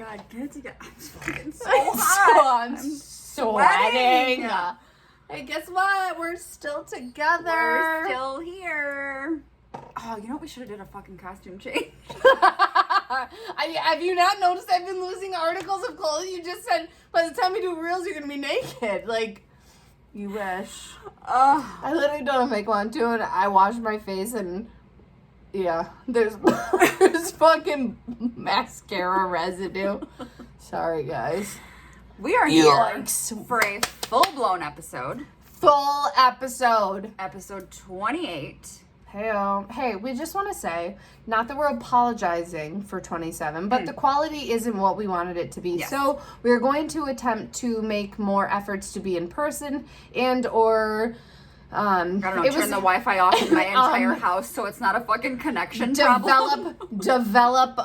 God, get it together. I'm fucking so hot. I'm sweating. Hey, guess what? We're still together. We're still here. Oh, you know what? We should have did a fucking costume change. Have you not noticed I've been losing articles of clothes? You just said by the time we do reels, you're gonna be naked. Like, you wish. I literally don't make one too, and I wash my face, and yeah, there's fucking mascara residue. Sorry, guys. We are here for a full-blown episode. Full episode. Episode 28. Hey, we just want to say, not that we're apologizing for 27, but the quality isn't what we wanted it to be. Yes. So we're going to attempt to make more efforts to be in person and or... I don't know, turn the Wi-Fi off in my entire house so it's not a fucking connection problem. Develop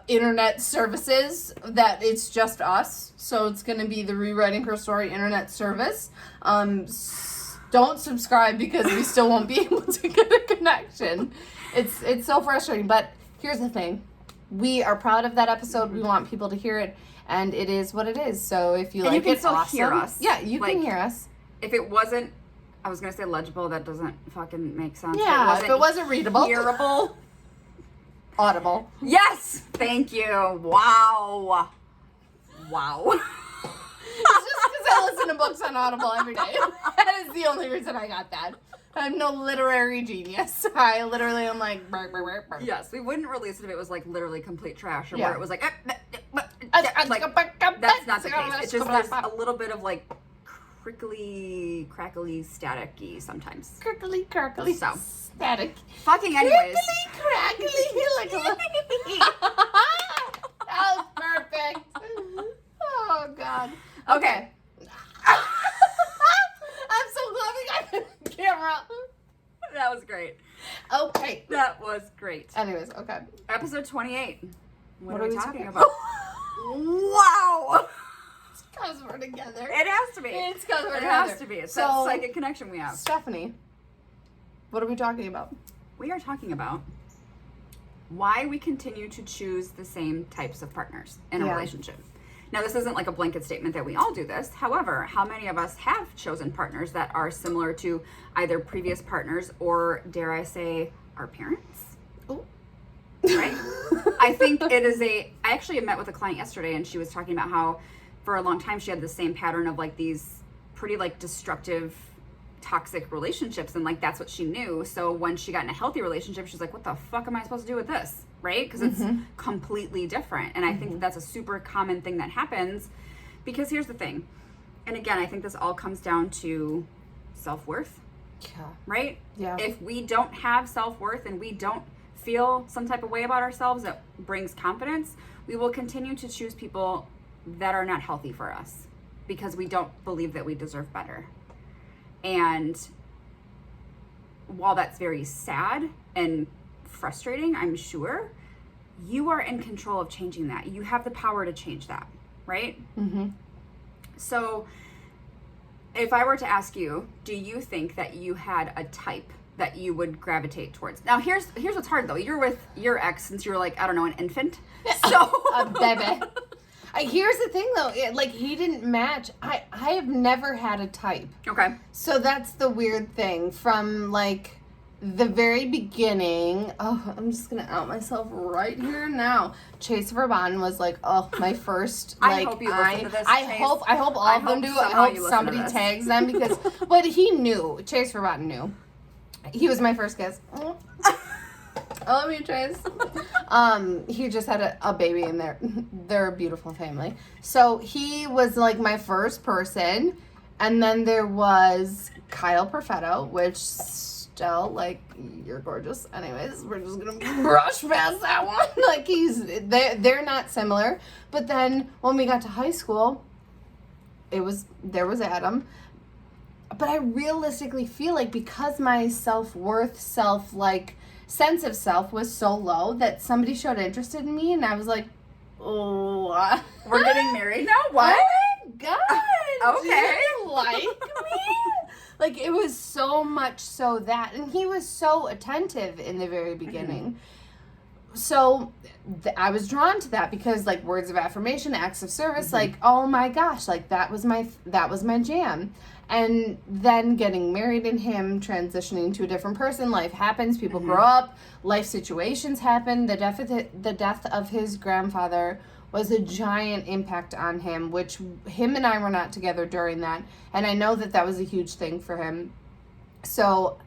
internet services that it's just us. So it's going to be the Rewriting Her Story internet service. Don't subscribe because we still won't be able to get a connection. It's so frustrating. But here's the thing. We are proud of that episode. We want people to hear it. And it is what it is. So if you like it, you can still hear us. Yeah, you can hear us. If it wasn't... I was going to say legible. That doesn't fucking make sense. Yeah, if it wasn't readable. Hearable. Audible. Yes! Thank you. Wow. It's just because I listen to books on Audible every day. That is the only reason I got that. I'm no literary genius. I literally am like... Yes, we wouldn't release it if it was like literally complete trash or where it was like... that's not the case. It's just there's a little bit of like... crickly, crackly, staticky sometimes. Crickly, crackly, so static. Fucking anyways. Crickly, crackly, like a That was perfect. Oh God. Okay. I'm so glad we got the camera. That was great. Okay. That was great. Anyways, okay. Episode 28. What are we talking about? Wow. Because we're together. It has to be. It's because we're together. It has to be. It's that psychic connection we have. Stephanie, what are we talking about? We are talking about why we continue to choose the same types of partners in a relationship. Now, this isn't like a blanket statement that we all do this. However, how many of us have chosen partners that are similar to either previous partners or, dare I say, our parents? Oh. Right? I think it is I actually met with a client yesterday and she was talking about how for a long time she had the same pattern of like these pretty like destructive toxic relationships and like that's what she knew. So when she got in a healthy relationship, she's like, what the fuck am I supposed to do with this? Right? Because it's completely different. And I think that's a super common thing that happens because here's the thing. And again, I think this all comes down to self-worth. Yeah. Right? Yeah. If we don't have self-worth and we don't feel some type of way about ourselves that brings confidence, we will continue to choose people that are not healthy for us because we don't believe that we deserve better. And while that's very sad and frustrating, I'm sure, you are in control of changing that. You have the power to change that, right? Mm-hmm. So if I were to ask you, do you think that you had a type that you would gravitate towards? Now, here's what's hard, though. You're with your ex since you were like, I don't know, an infant. So a baby. Here's the thing, though. Like, he didn't match. I have never had a type. Okay. So that's the weird thing. From, like, the very beginning. Oh, I'm just going to out myself right here now. Chase Verbon was, like, my first, like, I hope you listen to this, I Chase. hope all of them do. I hope somebody tags them because, but he knew. Chase Verbon knew. He was my first kiss. I love you, Chase. He just had a baby in there. They're a beautiful family. So he was like my first person. And then there was Kyle Perfetto, which still, like, you're gorgeous. Anyways, we're just going to brush past that one. Like, they're not similar. But then when we got to high school, there was Adam. But I realistically feel like because my self-worth, sense of self was so low that somebody showed interest in me and I was like, oh. We're getting married now? What? Oh my God. Okay. Do you like me? Like, it was so much so that, and he was so attentive in the very beginning. so I was drawn to that because like words of affirmation, acts of service, like, oh my gosh, like that was my jam. And then getting married and him transitioning to a different person, life happens, people grow up, life situations happen. The death of his grandfather was a giant impact on him, which him and I were not together during that. And I know that was a huge thing for him. So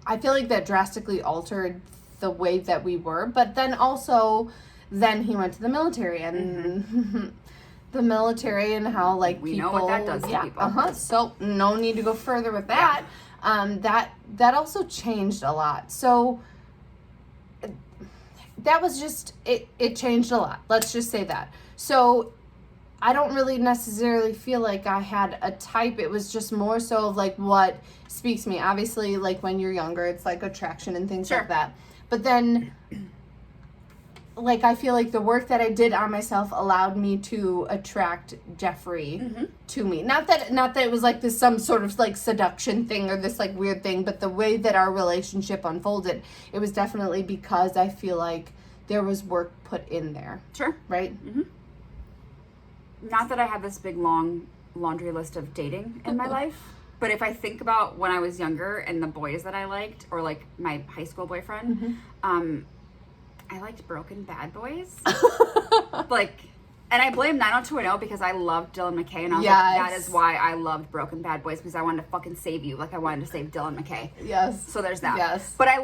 I feel like that drastically altered the way that we were. But then also, then he went to the military and the military and how like we people, know what that does to people. So no need to go further with that. That also changed a lot. So that was just it changed a lot. Let's just say that. So I don't really necessarily feel like I had a type. It was just more so of like what speaks to me. Obviously, like when you're younger, it's like attraction and things like that. But then like I feel like the work that I did on myself allowed me to attract Jeffrey to me. Not that it was like this some sort of like seduction thing or this like weird thing, but the way that our relationship unfolded, it was definitely because I feel like there was work put in there. Sure. Right? Not that I have this big long laundry list of dating in my life, but if I think about when I was younger and the boys that I liked, or like my high school boyfriend, I liked broken bad boys. Like, and I blame 90210 because I loved Dylan McKay, and I was like, that is why I loved broken bad boys, because I wanted to fucking save you. Like I wanted to save Dylan McKay. Yes. So there's that. Yes. But I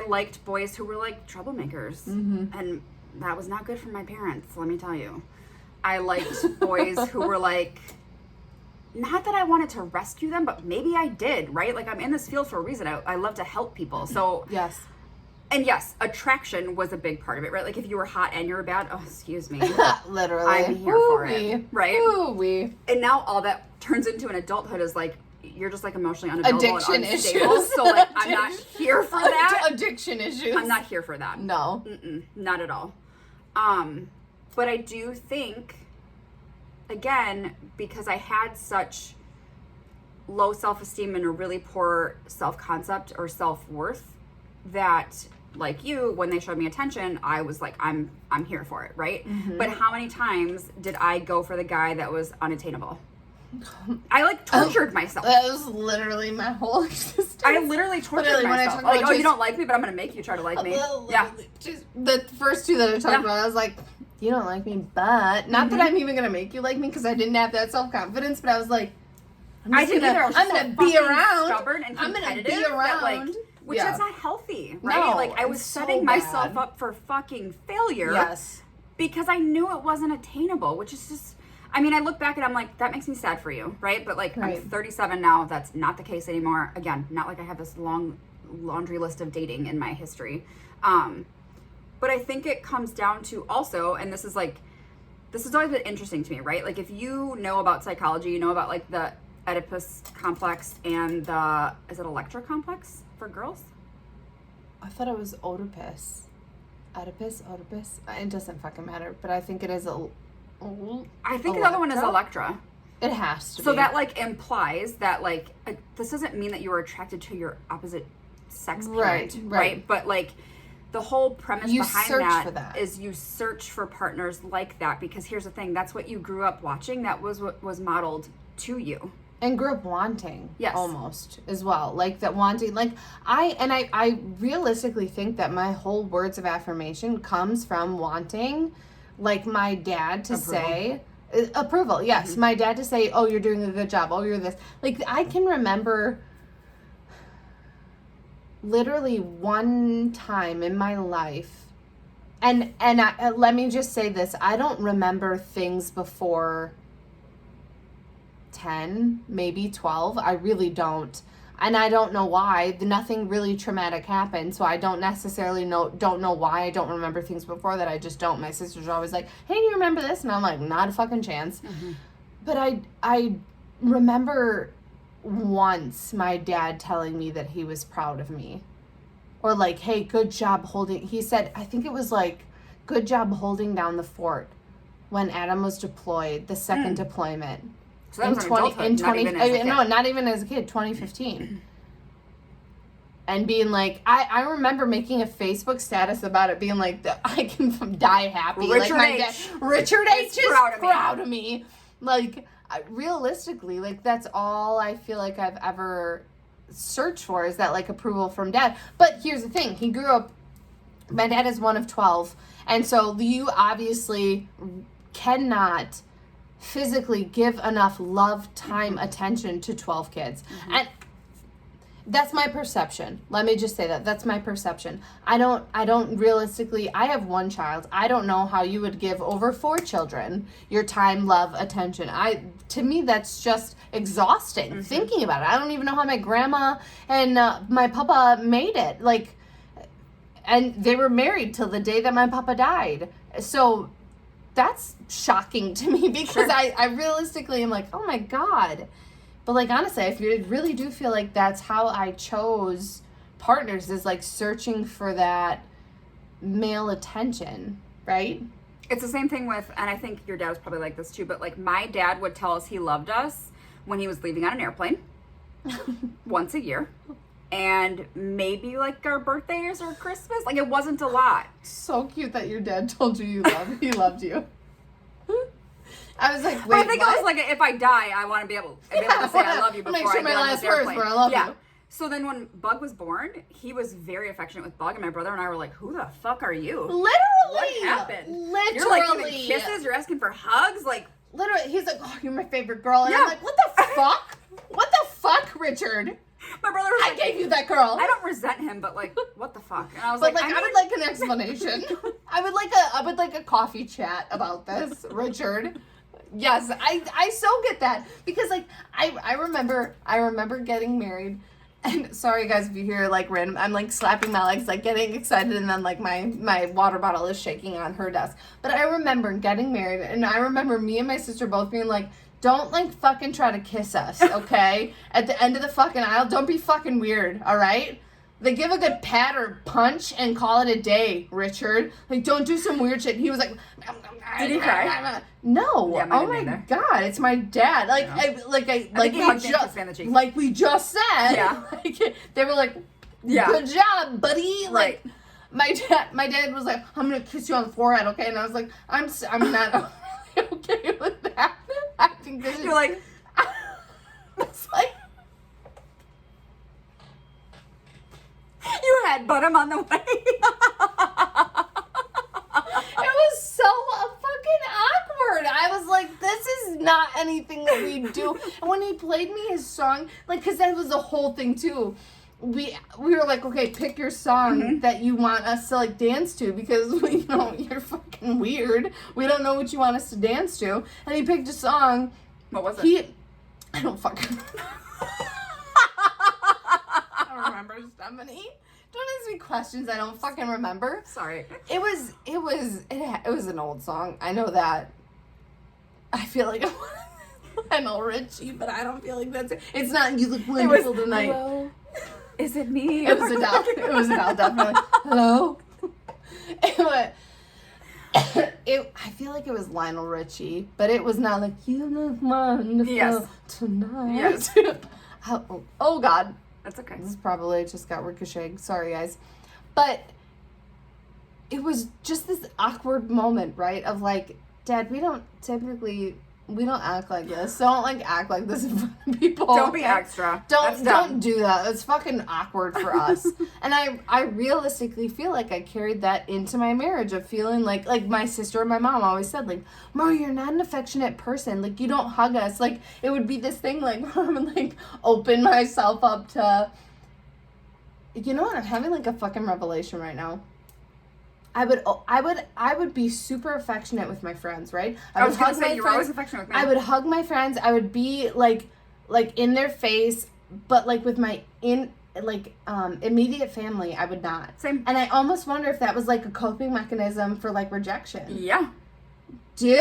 liked boys who were like troublemakers, and that was not good for my parents, let me tell you. I liked boys who were like, not that I wanted to rescue them, but maybe I did, right? Like I'm in this field for a reason. I love to help people. So yes. And yes, attraction was a big part of it, right? Like if you were hot and you were bad, oh, excuse me. Literally. I'm here for it, right? Ooh-wee. And now all that turns into an adulthood is like, you're just like emotionally unavailable addiction and unstable. Issues. So like, I'm not here for that. Addiction issues. I'm not here for that. No. Not at all. But I do think, again, because I had such low self-esteem and a really poor self-concept or self-worth, that like you, when they showed me attention, I was like, I'm here for it, right? But how many times did I go for the guy that was unattainable? I like tortured myself. That was literally my whole existence. I literally tortured myself. Like, oh, you don't like me, but I'm gonna make you try to like me. Yeah. Just the first two that I talked about, I was like, you don't like me, but not that I'm even gonna make you like me, because I didn't have that self-confidence, but I was like, I'm gonna be around. Stubborn and competitive. I'm gonna be around. Which is not healthy, right? No, like I was setting myself up for fucking failure. Yes. Because I knew it wasn't attainable, which is just, I mean, I look back and I'm like, that makes me sad for you, right? But like, I'm 37 now. That's not the case anymore. Again, not like I have this long laundry list of dating in my history. But I think it comes down to also, and this has always been interesting to me, right? Like if you know about psychology, you know about like the Oedipus complex and the, is it Electra complex for girls? I thought it was Oedipus. Oedipus? It doesn't fucking matter, but I think it is I think the other one is Electra. It has to be. So that like implies that like this doesn't mean that you are attracted to your opposite sex parent, right? But like the whole premise behind that is you search for partners like that, because here's the thing, that's what you grew up watching, that was what was modeled to you. And grew up wanting, almost, as well. Like, that wanting, like, I realistically think that my whole words of affirmation comes from wanting, like, my dad to say, approval, yes. My dad to say, oh, you're doing a good job, oh, you're this. Like, I can remember literally one time in my life, and let me just say this, I don't remember things before 10, maybe 12. I really don't. And I don't know why. Nothing really traumatic happened, so I don't necessarily don't know why I don't remember things before that. I just don't. My sisters are always like, hey, do you remember this? And I'm like, not a fucking chance. But I remember once my dad telling me that he was proud of me. Or like, hey, good job holding, he said, I think it was like, good job holding down the fort when Adam was deployed, the second deployment. So that was not even as a kid. No, not even as a kid, 2015. and being like, I remember making a Facebook status about it, being like, I can die happy. Richard like H. Richard H. is proud of me. Like, realistically, like, that's all I feel like I've ever searched for, is that, like, approval from Dad. But here's the thing. He grew up, my dad is one of 12, and so you obviously cannot physically give enough love, time, attention to 12 kids. And that's my perception. Let me just say that. That's my perception. I don't realistically, I have one child. I don't know how you would give over 4 children your time, love, attention. To me, that's just exhausting thinking about it. I don't even know how my grandma and my papa made it. Like, and they were married till the day that my papa died. So that's shocking to me, because I realistically am like, oh my God. But, like, honestly, I really do feel like that's how I chose partners, is, like, searching for that male attention, right? It's the same thing with, and I think your dad was probably like this too, but, like, my dad would tell us he loved us when he was leaving on an airplane once a year. And maybe, like, our birthdays or Christmas. Like, it wasn't a lot. So cute that your dad told you he loved you. I was like, wait, but I think it was like, if I die, I want to be able to say I love you before make sure I my get on last this words airplane. were I love you. So then when Bug was born, he was very affectionate with Bug, and my brother and I were like, who the fuck are you? Literally. What happened? Literally. You're like giving kisses? You're asking for hugs? Like, literally, he's like, oh, you're my favorite girl. And I'm like, what the fuck? What the fuck, Richard? My brother was like, I gave you that girl. I don't resent him, but, like, what the fuck? And I was but like, I would like an explanation. I would like a coffee chat about this, Richard. Yes, I so get that, because, like, I remember getting married, and sorry guys if you hear, like, random, I'm, like, slapping my legs, like, getting excited, and then, like, my water bottle is shaking on her desk. But I remember getting married, and I remember me and my sister both being like, don't, like, fucking try to kiss us, okay? At the end of the fucking aisle, don't be fucking weird, all right? They give a good pat or punch and call it a day, Richard. Like, don't do some weird shit. He was like, did he cry? No. Yeah, oh my God, it's my dad. Like, like we just said. Yeah. Like, they were like, good job, buddy. Like, my dad was like, I'm gonna kiss you on the forehead, okay? And I was like, I'm not okay with that. I think this You're like, it's like. You had butt him on the way. It was so fucking awkward. I was like, this is not anything that we do. And when he played me his song, like, because that was the whole thing too. We were like, okay, pick your song that you want us to, like, dance to, because we, you're fucking weird. We don't know what you want us to dance to. And he picked a song. What was it? I don't fucking I don't remember, Stephanie. Don't ask me questions I don't fucking remember. Sorry. It was an old song. I know that. I feel like I know Richie, but I don't feel like that's it. It's not You Look Wonderful Tonight. Hello? Is it me? It was Adele. It was Adele, definitely. Hello? I feel like it was Lionel Richie, but it was not like You Look Wonderful Tonight. Yes. Oh, God. That's okay. This probably just got ricocheted. Sorry, guys. But it was just this awkward moment, right? Of like, Dad, we don't act like this. Don't, like, act like this in front of people. Don't be extra. Don't do that. It's fucking awkward for us. And I realistically feel like I carried that into my marriage of feeling like my sister and my mom always said, like, Mo, you're not an affectionate person. Like, you don't hug us. Like, it would be this thing, like, where I would, like, open myself up to, you know what? I'm having, like, a fucking revelation right now. I would be super affectionate with my friends, right? I was going to say, you were always affectionate with me. I would hug my friends. I would be, like in their face, but, like, with my immediate family, I would not. Same. And I almost wonder if that was, like, a coping mechanism for, like, rejection. Yeah. Dude!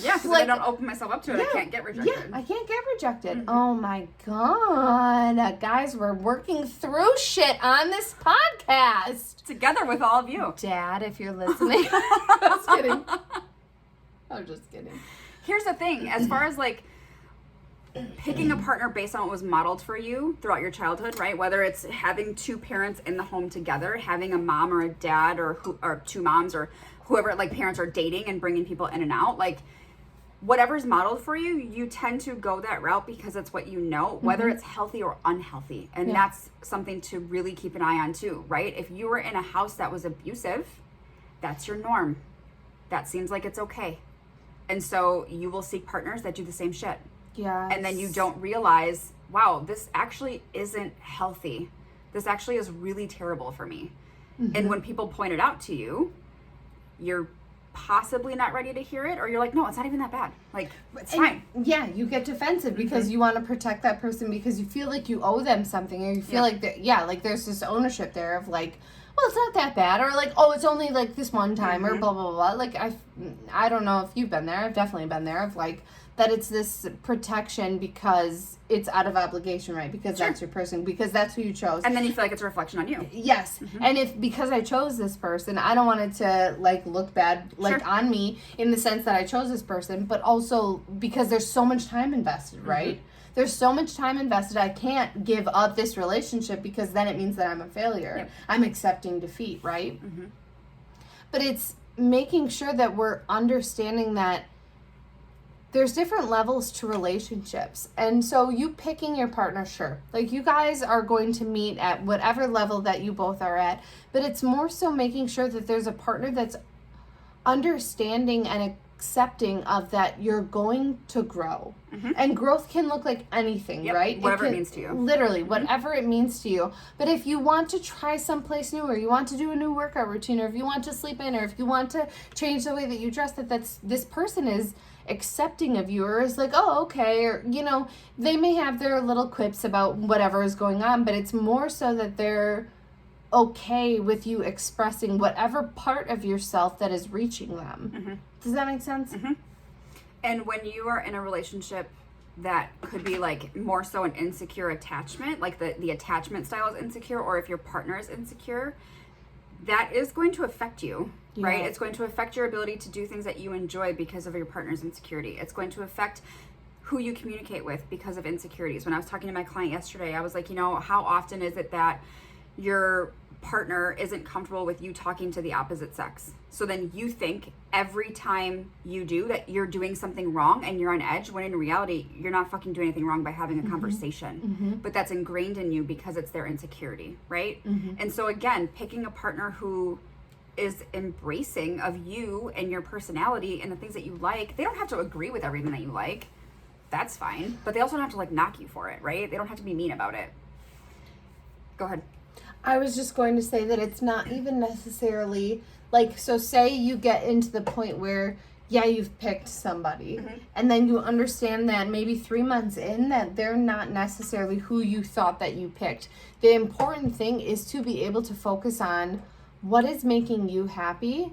Yeah, because if I don't open myself up to it, I can't get rejected. Yeah, I can't get rejected. Oh, my God. Guys, we're working through shit on this podcast. Together with all of you. Dad, if you're listening. Just kidding. I'm just kidding. Here's the thing. As far as, like, picking a partner based on what was modeled for you throughout your childhood, right? Whether it's having two parents in the home together, having a mom or a dad or two moms or whoever, like parents are dating and bringing people in and out, like whatever's modeled for you, you tend to go that route because it's what you know, whether it's healthy or unhealthy. And that's something to really keep an eye on too, right? If you were in a house that was abusive, that's your norm. That seems like it's okay. And so you will seek partners that do the same shit. Yeah. And then you don't realize, wow, this actually isn't healthy. This actually is really terrible for me. And when people point it out to you, you're possibly not ready to hear it, or you're like, no, it's not even that bad, like it's fine. Yeah, you get defensive because you want to protect that person because you feel like you owe them something, or you feel like that, like there's this ownership there of like, well, it's not that bad, or like, oh, it's only like this one time, or blah blah blah. Like I don't know if you've been there. I've definitely been there of like that it's this protection because it's out of obligation, right? Because that's your person, because that's who you chose. And then you feel like it's a reflection on you. Yes. And if because I chose this person, I don't want it to like look bad like on me in the sense that I chose this person, but also because there's so much time invested, right? There's so much time invested. I can't give up this relationship because then it means that I'm a failure. Yep. I'm accepting defeat, right? But it's making sure that we're understanding that there's different levels to relationships. And so you picking your partner, sure. Like you guys are going to meet at whatever level that you both are at. But it's more so making sure that there's a partner that's understanding and accepting of that you're going to grow. And growth can look like anything, right? Whatever it means to you. Literally, whatever it means to you. But if you want to try someplace new, or you want to do a new workout routine, or if you want to sleep in, or if you want to change the way that you dress, this person is accepting of you, or is like, oh, okay, or they may have their little quips about whatever is going on, but it's more so that they're okay with you expressing whatever part of yourself that is reaching them. Does that make sense? And when you are in a relationship that could be like more so an insecure attachment, like the attachment style is insecure, or if your partner is insecure, that is going to affect you, right? It's going to affect your ability to do things that you enjoy because of your partner's insecurity. It's going to affect who you communicate with because of insecurities. When I was talking to my client yesterday, I was like, how often is it that your partner isn't comfortable with you talking to the opposite sex? So then you think every time you do that you're doing something wrong and you're on edge, when in reality, you're not fucking doing anything wrong by having a conversation. But that's ingrained in you because it's their insecurity, right? And so again, picking a partner who is embracing of you and your personality and the things that you like. They don't have to agree with everything that you like. That's fine. But they also don't have to like knock you for it, right? They don't have to be mean about it. Go ahead. I was just going to say that it's not even necessarily like, so say you get into the point where, yeah, you've picked somebody and then you understand that maybe 3 months in that they're not necessarily who you thought that you picked. The important thing is to be able to focus on what is making you happy,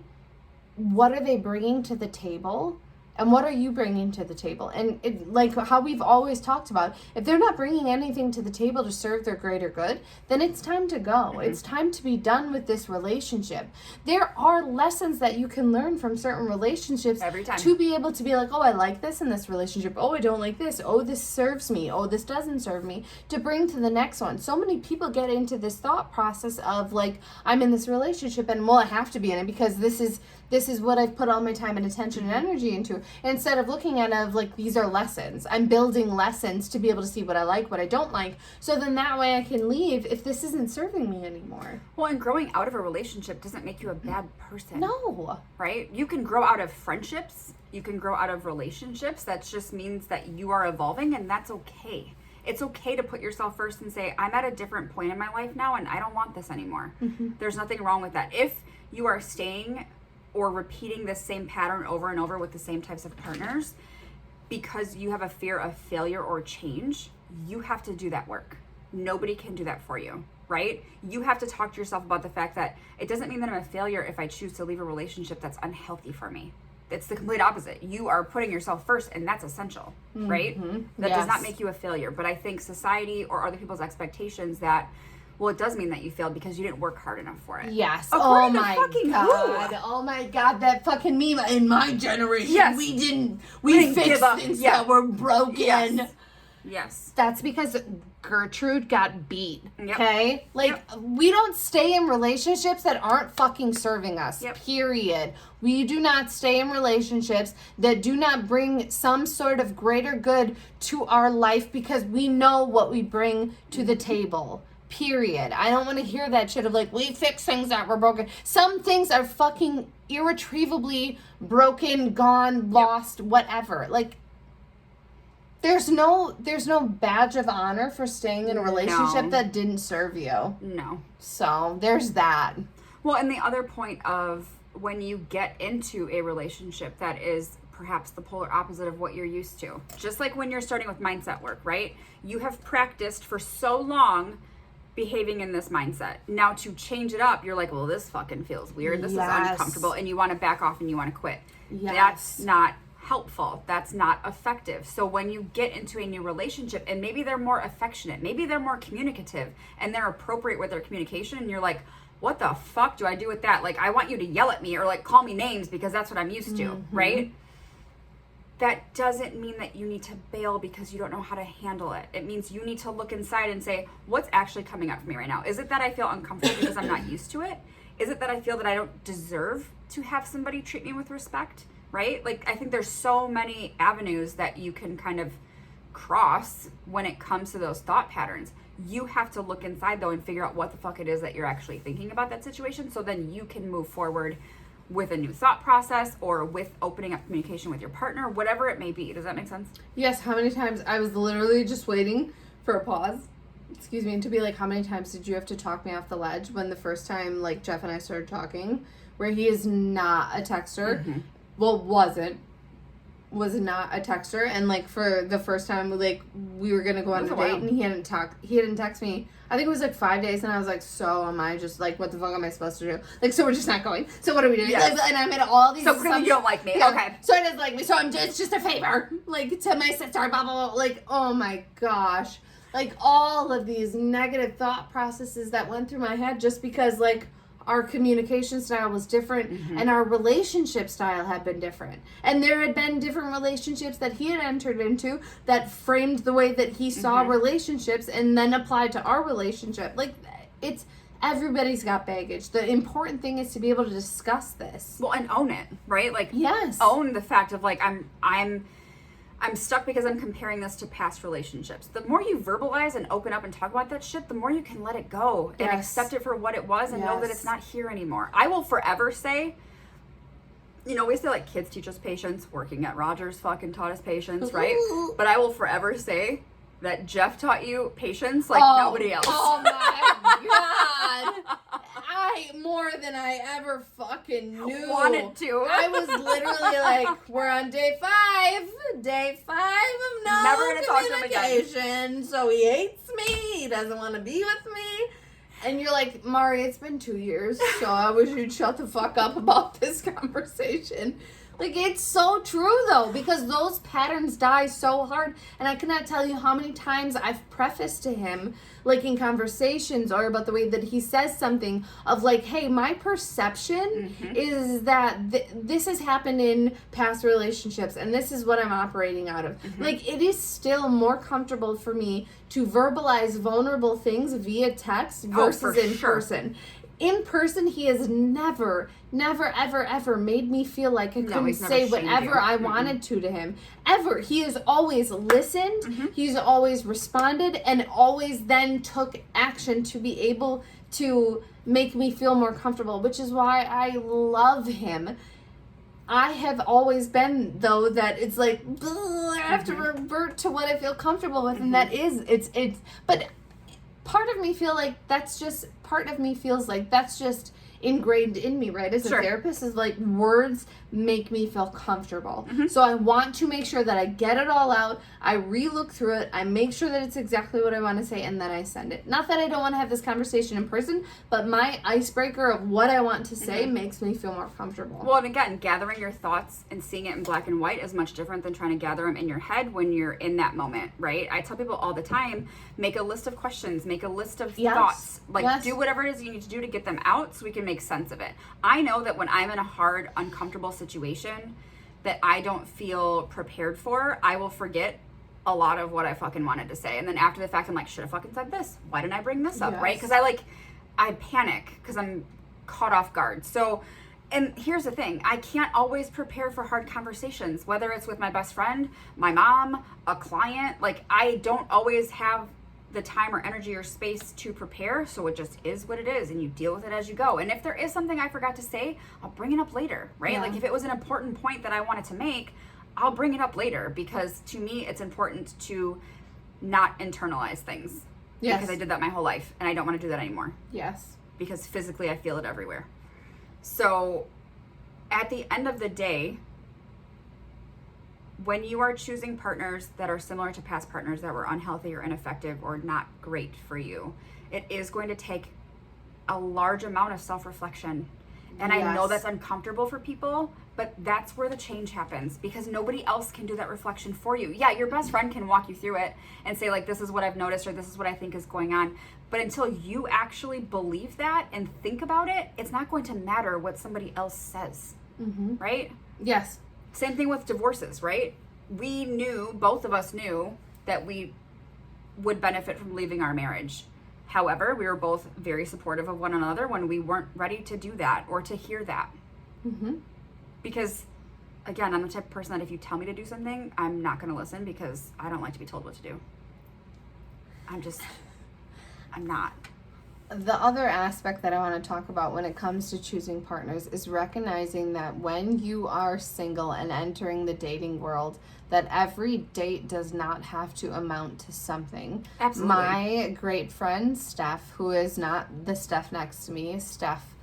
what are they bringing to the table, and what are you bringing to the table? And it, like how we've always talked about, if they're not bringing anything to the table to serve their greater good, then it's time to go. It's time to be done with this relationship. There are lessons that you can learn from certain relationships every time to be able to be like, oh, I like this in this relationship. Oh, I don't like this. Oh, this serves me. Oh, this doesn't serve me. To bring to the next one. So many people get into this thought process of like, I'm in this relationship and well, I have to be in it because this is what I've put all my time and attention and energy into. Instead of looking at it of like, these are lessons. I'm building lessons to be able to see what I like, what I don't like. So then that way I can leave if this isn't serving me anymore. Well, and growing out of a relationship doesn't make you a bad person. No. Right? You can grow out of friendships. You can grow out of relationships. That just means that you are evolving, and that's okay. It's okay to put yourself first and say, I'm at a different point in my life now, and I don't want this anymore. There's nothing wrong with that. If you are staying or repeating the same pattern over and over with the same types of partners because you have a fear of failure or change, you have to do that work. Nobody can do that for you, right? You have to talk to yourself about the fact that it doesn't mean that I'm a failure if I choose to leave a relationship that's unhealthy for me. It's the complete opposite. You are putting yourself first, and that's essential, right? That does not make you a failure. But I think society or other people's expectations that, well, it does mean that you failed because you didn't work hard enough for it. Yes. According oh my god. Who? Oh my god, that fucking meme in my generation. Yes. We fixed things that were broken. Yes. Yes. That's because Gertrude got beat. Yep. Okay? Like, we don't stay in relationships that aren't fucking serving us. Yep. Period. We do not stay in relationships that do not bring some sort of greater good to our life because we know what we bring to the table. Period. I don't want to hear that shit of like, we fix things that were broken. Some things are fucking irretrievably broken, gone, lost, whatever. Like, there's no badge of honor for staying in a relationship that didn't serve you. No. So there's that. Well, and the other point of when you get into a relationship that is perhaps the polar opposite of what you're used to. Just like when you're starting with mindset work, right? You have practiced for so long behaving in this mindset. Now to change it up, you're like, well, this fucking feels weird. This is uncomfortable. And you want to back off and you want to quit. Yes. That's not helpful. That's not effective. So when you get into a new relationship and maybe they're more affectionate, maybe they're more communicative and they're appropriate with their communication and you're like, what the fuck do I do with that? Like, I want you to yell at me or like call me names because that's what I'm used to, right? That doesn't mean that you need to bail because you don't know how to handle it. It means you need to look inside and say, what's actually coming up for me right now? Is it that I feel uncomfortable because I'm not used to it? Is it that I feel that I don't deserve to have somebody treat me with respect? Right? Like, I think there's so many avenues that you can kind of cross when it comes to those thought patterns. You have to look inside, though, and figure out what the fuck it is that you're actually thinking about that situation so then you can move forward with a new thought process or with opening up communication with your partner, whatever it may be. Does that make sense? Yes, how many times I was literally just waiting for a pause. Excuse me, and to be like, how many times did you have to talk me off the ledge when the first time, like, Jeff and I started talking, where he is not a texter. Well, was not a texter, and like for the first time we were gonna go on a date and he hadn't text me. I think it was like 5 days, and I was like, so am I just like, what the fuck am I supposed to do? Like, so we're just not going. So what are we doing? Yes. Like, and I made all these. So clearly you don't like me. Yeah. Okay. So it doesn't like me. So it's just a favor, like to my sister. Blah blah blah. Like, oh my gosh, like all of these negative thought processes that went through my head just because like our communication style was different and our relationship style had been different. And there had been different relationships that he had entered into that framed the way that he saw relationships and then applied to our relationship. Like, it's, everybody's got baggage. The important thing is to be able to discuss this. Well, and own it, right? Like, yes, own the fact of like, I'm stuck because I'm comparing this to past relationships. The more you verbalize and open up and talk about that shit, the more you can let it go and accept it for what it was and know that it's not here anymore. I will forever say, you know, we say like kids teach us patience. Working at Rogers fucking taught us patience, right? But I will forever say that Jeff taught you patience like nobody else. Oh my God. More than I ever fucking knew. Wanted to. I was literally like, we're on day 5. Day 5 of no Never gonna talk to him communication. So he hates me. He doesn't want to be with me. And you're like, Mari, it's been 2 years, so I wish you'd shut the fuck up about this conversation. Like, it's so true, though, because those patterns die so hard. And I cannot tell you how many times I've prefaced to him, like in conversations or about the way that he says something of like, hey, my perception is that this has happened in past relationships and this is what I'm operating out of. Like, it is still more comfortable for me to verbalize vulnerable things via text versus in person. In person, he has never, ever, ever made me feel like I couldn't say whatever I wanted to him. Ever. He has always listened. He's always responded and always then took action to be able to make me feel more comfortable, which is why I love him. I have always been, though, that it's like, I have to revert to what I feel comfortable with, and that is, but part of me feels like that's just ingrained in me, right? As a therapist, is like words make me feel comfortable. So I want to make sure that I get it all out. I re-look through it. I make sure that it's exactly what I want to say, and then I send it. Not that I don't want to have this conversation in person, but my icebreaker of what I want to say makes me feel more comfortable. Well, and again, gathering your thoughts and seeing it in black and white is much different than trying to gather them in your head when you're in that moment, right? I tell people all the time, make a list of questions, make a list of thoughts. Like, do whatever it is you need to do to get them out so we can make sense of it. I know that when I'm in a hard, uncomfortable situation that I don't feel prepared for, I will forget a lot of what I fucking wanted to say. And then after the fact, I'm like, should have fucking said this. Why didn't I bring this up, right? Because I panic because I'm caught off guard. So, and here's the thing, I can't always prepare for hard conversations, whether it's with my best friend, my mom, a client. Like, I don't always have the time or energy or space to prepare, so it just is what it is, and you deal with it as you go. And if there is something I forgot to say, I'll bring it up later, right? Yeah. Like, if it was an important point that I wanted to make, I'll bring it up later, because to me, it's important to not internalize things. Yes. Because I did that my whole life, and I don't want to do that anymore. Yes. Because physically, I feel it everywhere. So, at the end of the day, when you are choosing partners that are similar to past partners that were unhealthy or ineffective or not great for you, it is going to take a large amount of self-reflection. And yes. I know that's uncomfortable for people, but that's where the change happens, because nobody else can do that reflection for you. Yeah, your best friend can walk you through it and say, like, this is what I've noticed, or this is what I think is going on. But until you actually believe that and think about it, it's not going to matter what somebody else says, right? Yes. Same thing with divorces, right? We knew, both of us knew, that we would benefit from leaving our marriage. However, we were both very supportive of one another when we weren't ready to do that or to hear that. Because, again, I'm the type of person that if you tell me to do something, I'm not going to listen, because I don't like to be told what to do. I'm not. The other aspect that I want to talk about when it comes to choosing partners is recognizing that when you are single and entering the dating world, that every date does not have to amount to something. Absolutely. My great friend, Steph, who is not the Steph next to me, Steph,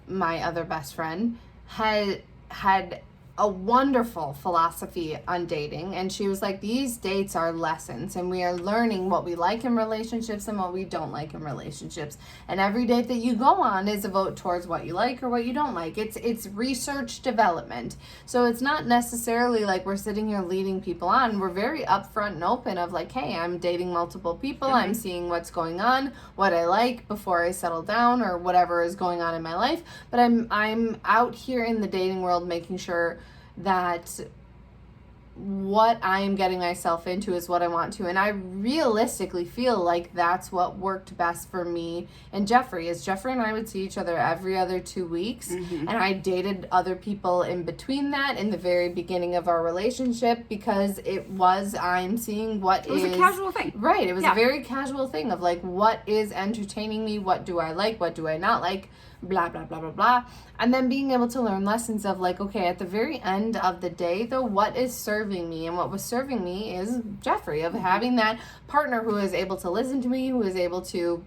my other best friend, had a wonderful philosophy on dating, and she was like, these dates are lessons, and we are learning what we like in relationships and what we don't like in relationships, and every date that you go on is a vote towards what you like or what you don't like. It's research development. So it's not necessarily like we're sitting here leading people on. We're very upfront and open of like, hey, I'm dating multiple people, I'm seeing what's going on, what I like before I settle down, or whatever is going on in my life. But I'm out here in the dating world making sure that what I am getting myself into is what I want to. And I realistically feel like that's what worked best for me and Jeffrey, is Jeffrey and I would see each other every other 2 weeks. And I dated other people in between that in the very beginning of our relationship, because I'm seeing what is... It was a casual thing. Right. It was a very casual thing of like, what is entertaining me? What do I like? What do I not like? Blah, blah, blah, blah, blah. And then being able to learn lessons of like, okay, at the very end of the day, though, what is serving me? And what was serving me is Jeffrey, of having that partner who is able to listen to me, who is able to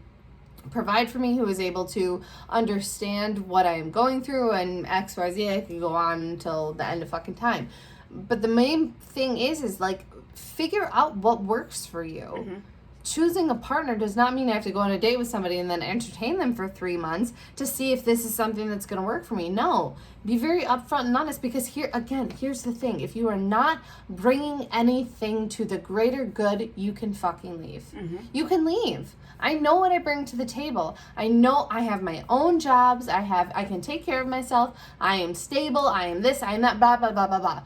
provide for me, who is able to understand what I am going through, and X, Y, Z. I could go on until the end of fucking time. But the main thing is like, figure out what works for you. Choosing a partner does not mean I have to go on a date with somebody and then entertain them for 3 months to see if this is something that's going to work for me. No, be very upfront and honest, because here's the thing. If you are not bringing anything to the greater good, you can fucking leave. You can leave. I know what I bring to the table. I know I have my own jobs. I can take care of myself. I am stable. I am this, I am that, blah, blah, blah, blah, blah.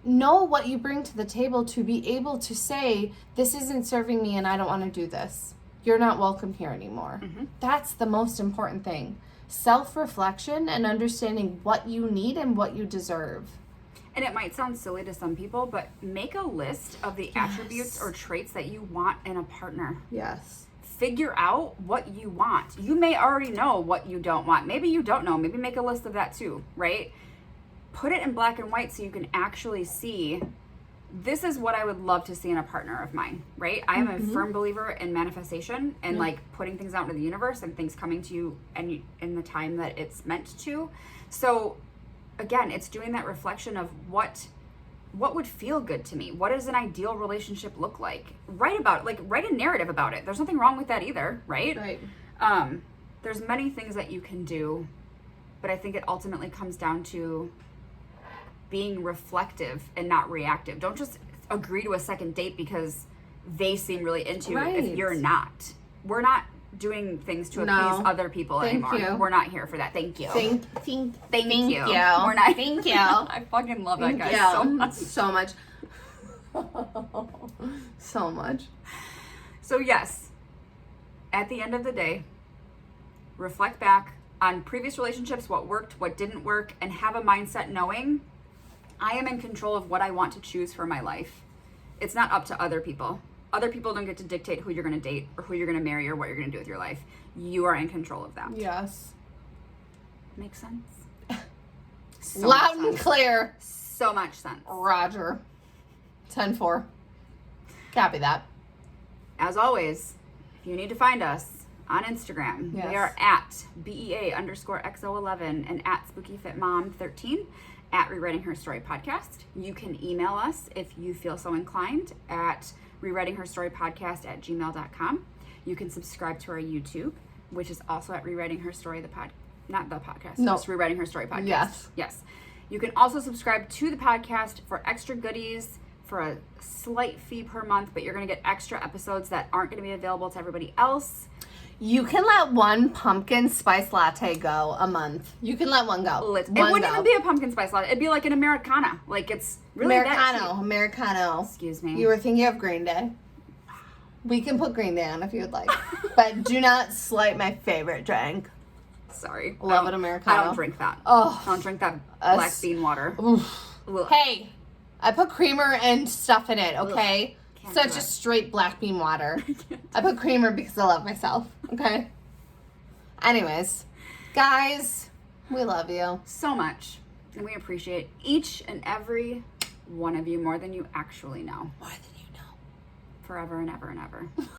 Know what you bring to the table to be able to say, this isn't serving me and I don't want to do this. You're not welcome here anymore. That's the most important thing. Self-reflection and understanding what you need and what you deserve. And it might sound silly to some people, but make a list of the attributes or traits that you want in a partner. Yes. Figure out what you want. You may already know what you don't want. Maybe you don't know. Maybe make a list of that too, right? Put it in black and white so you can actually see, this is what I would love to see in a partner of mine, right? I am a firm believer in manifestation and like putting things out into the universe and things coming to you and in the time that it's meant to. So again, it's doing that reflection of what would feel good to me? What does an ideal relationship look like? Write about it, like write a narrative about it. There's nothing wrong with that either, right? Right. There's many things that you can do, but I think it ultimately comes down to being reflective and not reactive. Don't just agree to a second date because they seem really into it if you're not. We're not doing things to appease other people anymore. You. We're not here for that. Thank you. Thank you. We're not. Thank you. I fucking love that guy so much. So much. So much. So yes, at the end of the day, reflect back on previous relationships, what worked, what didn't work, and have a mindset knowing I am in control of what I want to choose for my life. It's not up to other people. Other people don't get to dictate who you're going to date or who you're going to marry or what you're going to do with your life. You are in control of that. Yes. Makes sense? So Loud and clear. So much sense. Roger. 10-4. Copy that. As always, if you need to find us on Instagram, yes. we are at BEA_XO11 and at SpookyFitMom13 at Rewriting Her Story Podcast. You can email us if you feel so inclined at rewritingherstorypodcast@gmail.com. You can subscribe to our YouTube, which is also at Rewriting Her Story, not the podcast, no. just Rewriting Her Story Podcast. Yes. Yes. You can also subscribe to the podcast for extra goodies for a slight fee per month, but you're going to get extra episodes that aren't going to be available to everybody else. You can let one pumpkin spice latte go a month. You can let one go. It wouldn't even be a pumpkin spice latte. It'd be like an Americana. Like, it's really Americano. Excuse me. You were thinking of Green Day. We can put Green Day on if you would like. But do not slight my favorite drink. Sorry. Love it, Americano. I don't drink that. Oh. I don't drink that black bean water. Hey, I put creamer and stuff in it, okay? Can't So do it's it. just straight black bean water. I put creamer because I love myself, okay? Anyways, guys, we love you. So much. And we appreciate each and every one of you more than you actually know. More than you know. Forever and ever and ever.